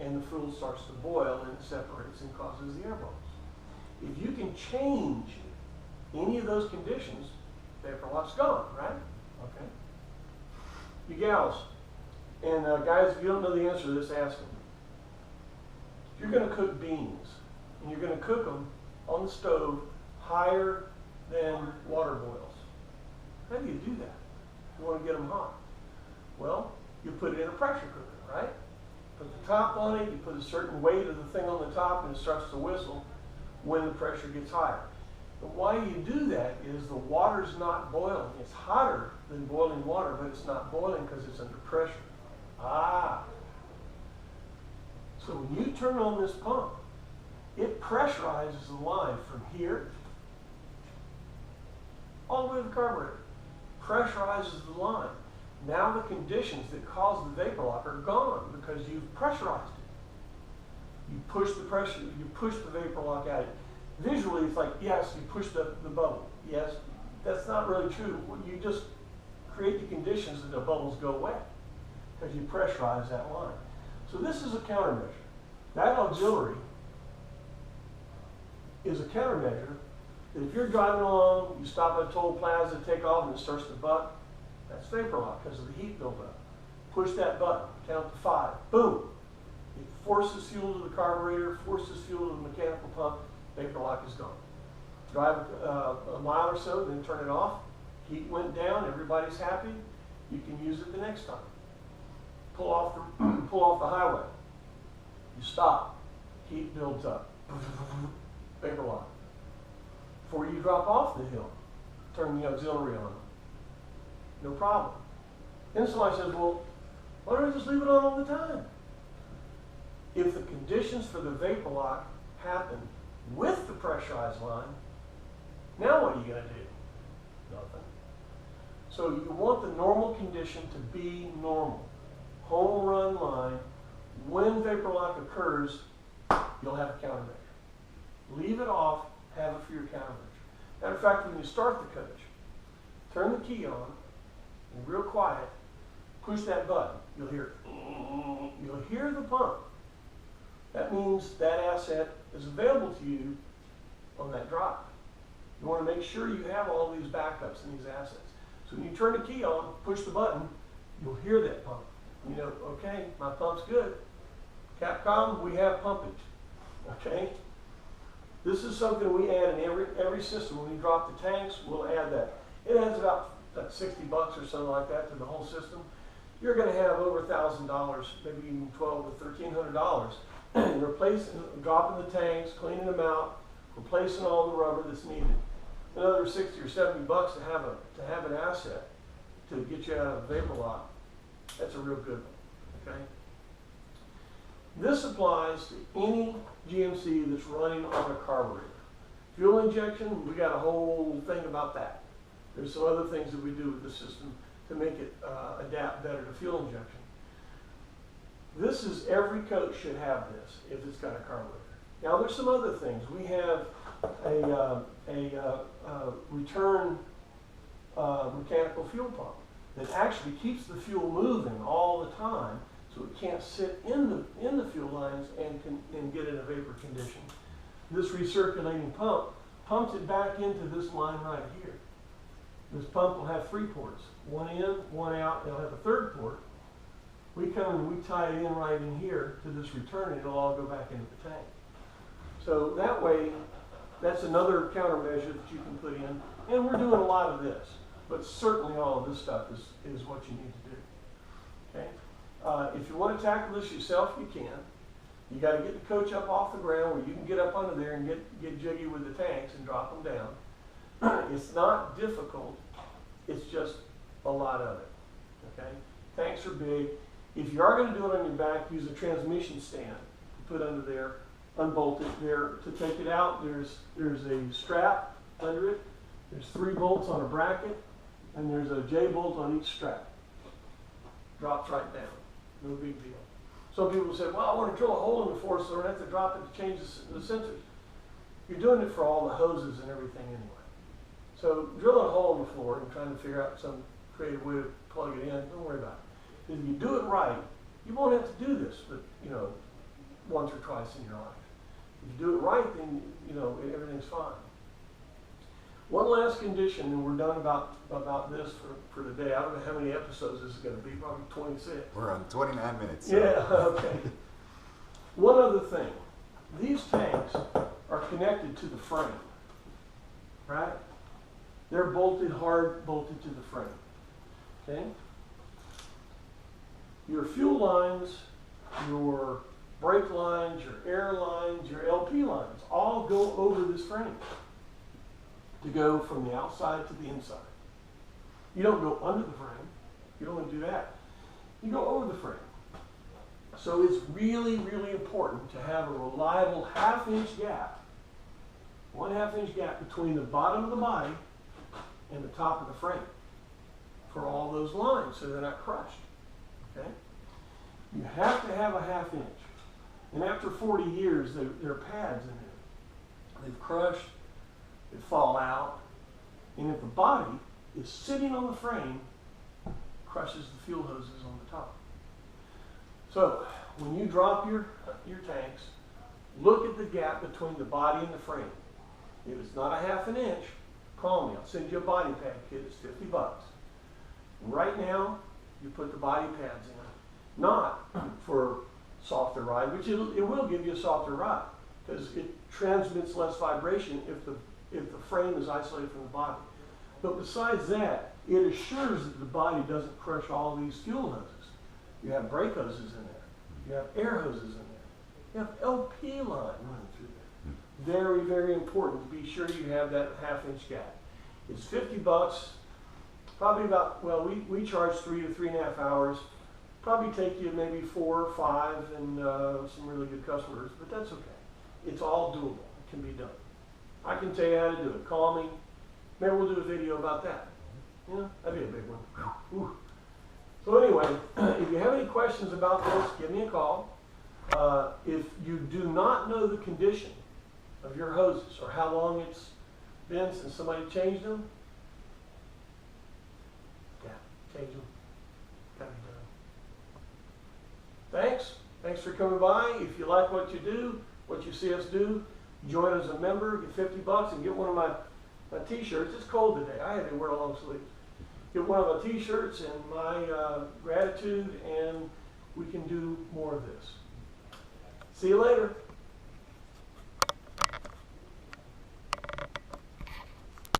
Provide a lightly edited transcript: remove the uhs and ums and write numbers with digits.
and the fuel starts to boil and it separates and causes the air bubbles. If you can change any of those conditions, vapor lock's gone, right? Okay. You gals and guys, if you don't know the answer to this, ask them. If you're going to cook beans and you're going to cook them on the stove higher than water boils, how do you do that? You want to get them hot. Well, you put it in a pressure cooker, right? Put the top on it, you put a certain weight of the thing on the top and it starts to whistle when the pressure gets higher. But why you do that is the water's not boiling. It's hotter than boiling water, but it's not boiling because it's under pressure. Ah. So when you turn on this pump, it pressurizes the line from here all the way to the carburetor. Pressurizes the line. Now the conditions that cause the vapor lock are gone because you've pressurized it. You push the pressure, you push the vapor lock at it. Visually, it's like, yes, you push the bubble. Yes, that's not really true. You just create the conditions that the bubbles go away because you pressurize that line. So this is a countermeasure. That auxiliary is a countermeasure that if you're driving along, you stop at a toll plaza, take off, and it starts to buck, that's vapor lock because of the heat buildup. Push that button, count to 5, boom. It forces fuel to the carburetor, forces fuel to the mechanical pump, vapor lock is gone. Drive a mile or so, then turn it off. Heat went down, everybody's happy. You can use it the next time. Pull off the highway. You stop, heat builds up, vapor lock. Before you drop off the hill, turn the auxiliary on. No problem. Then somebody says, well, why don't I just leave it on all the time? If the conditions for the vapor lock happen with the pressurized line, now what are you going to do? Nothing. So you want the normal condition to be normal. Home run line. When vapor lock occurs, you'll have a countermeasure. Leave it off, have it for your countermeasure. Matter of fact, when you start the coach, turn the key on, and real quiet, push that button. You'll hear the pump. That means that asset is available to you on that drive. You want to make sure you have all these backups and these assets. So when you turn the key on, push the button, you'll hear that pump. You know, okay, my pump's good. Capcom, we have pumpage. Okay? This is something we add in every system. When we drop the tanks, we'll add that. It adds about $60 or something like that to the whole system. You're going to have over $1,000, maybe even $1,200 to $1,300, replacing, dropping the tanks, cleaning them out, replacing all the rubber that's needed. Another $60 or $70 to have an asset to get you out of vapor lock. That's a real good one. Okay. This applies to any GMC that's running on a carburetor. Fuel injection, we got a whole thing about that. There's some other things that we do with the system to make it adapt better to fuel injection. This is, every coach should have this if it's got a carburetor. Now there's some other things. We have a return mechanical fuel pump that actually keeps the fuel moving all the time, so it can't sit in the fuel lines and get in a vapor condition. This recirculating pump pumps it back into this line right here. This pump will have 3 ports, one in, one out. It'll have a 3rd port. We come and we tie it in right in here to this return, and it'll all go back into the tank. So that way, that's another countermeasure that you can put in. And we're doing a lot of this, but certainly all of this stuff is what you need to do. Okay. If you want to tackle this yourself, you can. You got to get the coach up off the ground where you can get up under there and get jiggy with the tanks and drop them down. It's not difficult, it's just a lot of it. Okay? Tanks are big. If you are going to do it on your back, use a transmission stand to put under there, unbolt it there. To take it out, there's a strap under it. There's 3 bolts on a bracket, and there's a J-bolt on each strap. Drops right down. No big deal. Some people say, well, I want to drill a hole in the floor so I don't have to drop it to change the sensors. You're doing it for all the hoses and everything anyway. So drilling a hole in the floor and trying to figure out some creative way to plug it in, don't worry about it. If you do it right, you won't have to do this, but you know, once or twice in your life. If you do it right, then you know everything's fine. One last condition, and we're done about this for today. I don't know how many episodes this is going to be, probably 26. We're on 29 minutes. So. Yeah, okay. One other thing. These tanks are connected to the frame, right? They're hard bolted to the frame, okay? Your fuel lines, your brake lines, your air lines, your LP lines, all go over this frame to go from the outside to the inside. You don't go under the frame. You don't want to do that. You go over the frame. So it's really, really important to have a reliable 1/2 inch gap, 1/2 inch gap between the bottom of the body and the top of the frame for all those lines so they're not crushed. Okay? You have to have a 1/2 inch. And after 40 years, there are pads in there. They've crushed, they fall out, and if the body is sitting on the frame, it crushes the fuel hoses on the top. So when you drop your tanks, look at the gap between the body and the frame. If it's not a 1/2 inch, call me. I'll send you a body pad kit. It's $50. Right now, you put the body pads in, not for softer ride, which it will give you a softer ride because it transmits less vibration if the frame is isolated from the body. But besides that, it assures that the body doesn't crush all these fuel hoses. You have brake hoses in there. You have air hoses in there. You have LP line running through there. Very, very important to be sure you have that 1/2 inch gap. It's $50. Probably about, well, we charge 3 to 3.5 hours. Probably take you maybe 4 or 5 and some really good customers, but that's okay. It's all doable. It can be done. I can tell you how to do it. Call me. Maybe we'll do a video about that. Yeah, that'd be a big one. Ooh. So anyway, if you have any questions about this, give me a call. If you do not know the condition of your hoses or how long it's been since somebody changed them, yeah, change them. Gotta be done. Thanks for coming by. If you like what you do, what you see us do, join as a member, get $50 and get one of my t-shirts. It's cold today. I had to wear a long sleeve. Get one of my t-shirts and my gratitude, and we can do more of this. See you later.